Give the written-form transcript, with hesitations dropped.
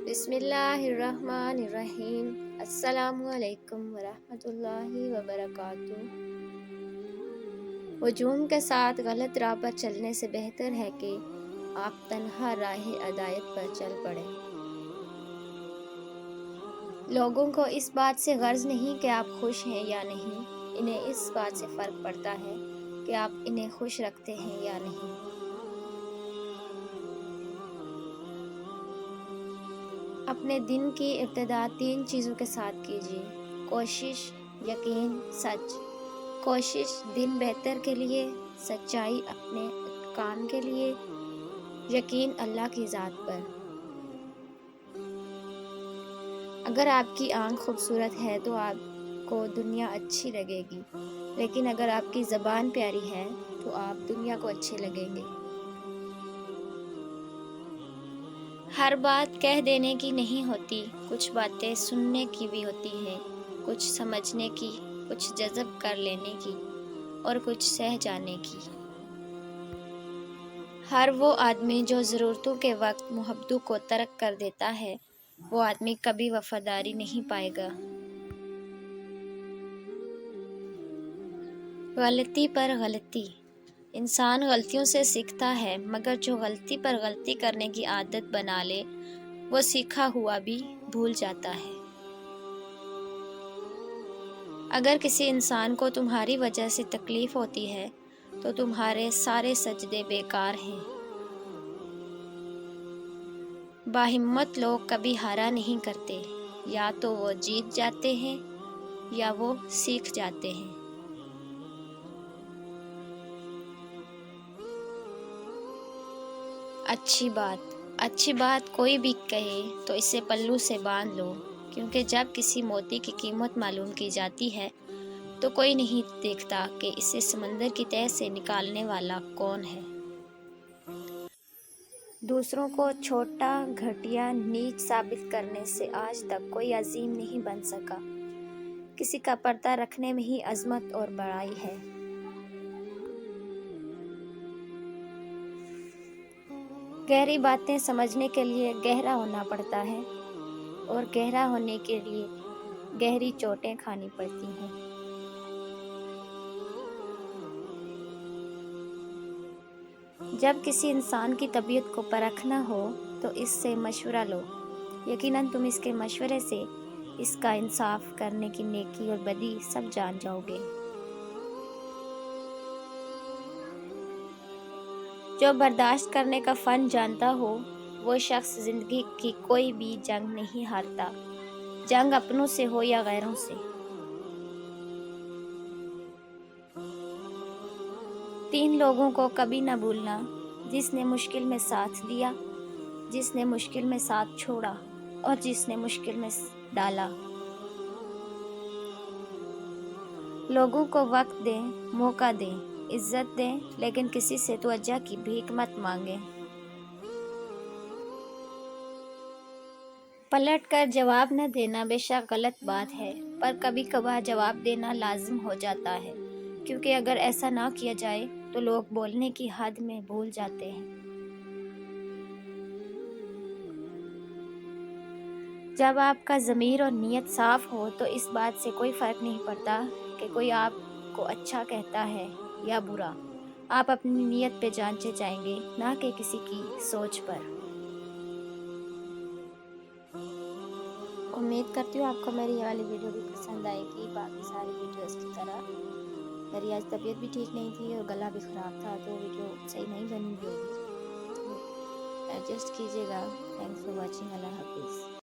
بسم اللہ الرحمن الرحیم۔ السلام علیکم ورحمۃ اللہ وبرکاتہ۔ ہجوم کے ساتھ غلط راہ پر چلنے سے بہتر ہے کہ آپ تنہا راہ ہدایت پر چل پڑیں۔ لوگوں کو اس بات سے غرض نہیں کہ آپ خوش ہیں یا نہیں، انہیں اس بات سے فرق پڑتا ہے کہ آپ انہیں خوش رکھتے ہیں یا نہیں۔ اپنے دن کی ابتدا 3 چیزوں کے ساتھ کیجیے: کوشش، یقین، سچ۔ کوشش دن بہتر کے لیے، سچائی اپنے کام کے لیے، یقین اللہ کی ذات پر۔ اگر آپ کی آنکھ خوبصورت ہے تو آپ کو دنیا اچھی لگے گی، لیکن اگر آپ کی زبان پیاری ہے تو آپ دنیا کو اچھے لگیں گے۔ ہر بات کہہ دینے کی نہیں ہوتی، کچھ باتیں سننے کی بھی ہوتی ہیں، کچھ سمجھنے کی، کچھ جذب کر لینے کی اور کچھ سہ جانے کی۔ ہر وہ آدمی جو ضرورتوں کے وقت محبتوں کو ترک کر دیتا ہے، وہ آدمی کبھی وفاداری نہیں پائے گا۔ غلطی پر غلطی۔ انسان غلطیوں سے سیکھتا ہے، مگر جو غلطی پر غلطی کرنے کی عادت بنا لے، وہ سیکھا ہوا بھی بھول جاتا ہے۔ اگر کسی انسان کو تمہاری وجہ سے تکلیف ہوتی ہے تو تمہارے سارے سجدے بیکار ہیں۔ باہمت لوگ کبھی ہارا نہیں کرتے، یا تو وہ جیت جاتے ہیں یا وہ سیکھ جاتے ہیں۔ اچھی بات کوئی بھی کہے تو اسے پلو سے باندھ لو، کیونکہ جب کسی موتی کی قیمت معلوم کی جاتی ہے تو کوئی نہیں دیکھتا کہ اسے سمندر کی تہہ سے نکالنے والا کون ہے۔ دوسروں کو چھوٹا، گھٹیا، نیچ ثابت کرنے سے آج تک کوئی عظیم نہیں بن سکا۔ کسی کا پردہ رکھنے میں ہی عظمت اور بڑائی ہے۔ گہری باتیں سمجھنے کے لیے گہرا ہونا پڑتا ہے، اور گہرا ہونے کے لیے گہری چوٹیں کھانی پڑتی ہیں۔ جب کسی انسان کی طبیعت کو پرکھنا ہو تو اس سے مشورہ لو، یقیناً تم اس کے مشورے سے اس کا انصاف کرنے کی نیکی اور بدی سب جان جاؤ گے۔ جو برداشت کرنے کا فن جانتا ہو، وہ شخص زندگی کی کوئی بھی جنگ نہیں ہارتا، جنگ اپنوں سے ہو یا غیروں سے۔ 3 لوگوں کو کبھی نہ بھولنا: جس نے مشکل میں ساتھ دیا، جس نے مشکل میں ساتھ چھوڑا، اور جس نے مشکل میں ڈالا۔ لوگوں کو وقت دیں، موقع دیں، عزت دیں، لیکن کسی سے توجہ کی بھیک مت مانگیں۔ پلٹ کر جواب نہ دینا بے شک غلط بات ہے، پر کبھی کبھار جواب دینا لازم ہو جاتا ہے، کیونکہ اگر ایسا نہ کیا جائے تو لوگ بولنے کی حد میں بھول جاتے ہیں۔ جب آپ کا ضمیر اور نیت صاف ہو تو اس بات سے کوئی فرق نہیں پڑتا کہ کوئی آپ کو اچھا کہتا ہے یا برا، آپ اپنی نیت پہ جانچے جائیں گے، نہ کہ کسی کی سوچ پر۔ امید کرتی ہوں آپ کو میری یہ والی ویڈیو بھی پسند آئے گی، باقی ساری ویڈیوز کی طرح۔ میری آج طبیعت بھی ٹھیک نہیں تھی اور گلا بھی خراب تھا، تو ویڈیو صحیح نہیں بنی ہوگی، ایڈجسٹ کیجیے گا۔ Thanks for watching. اللہ حافظ۔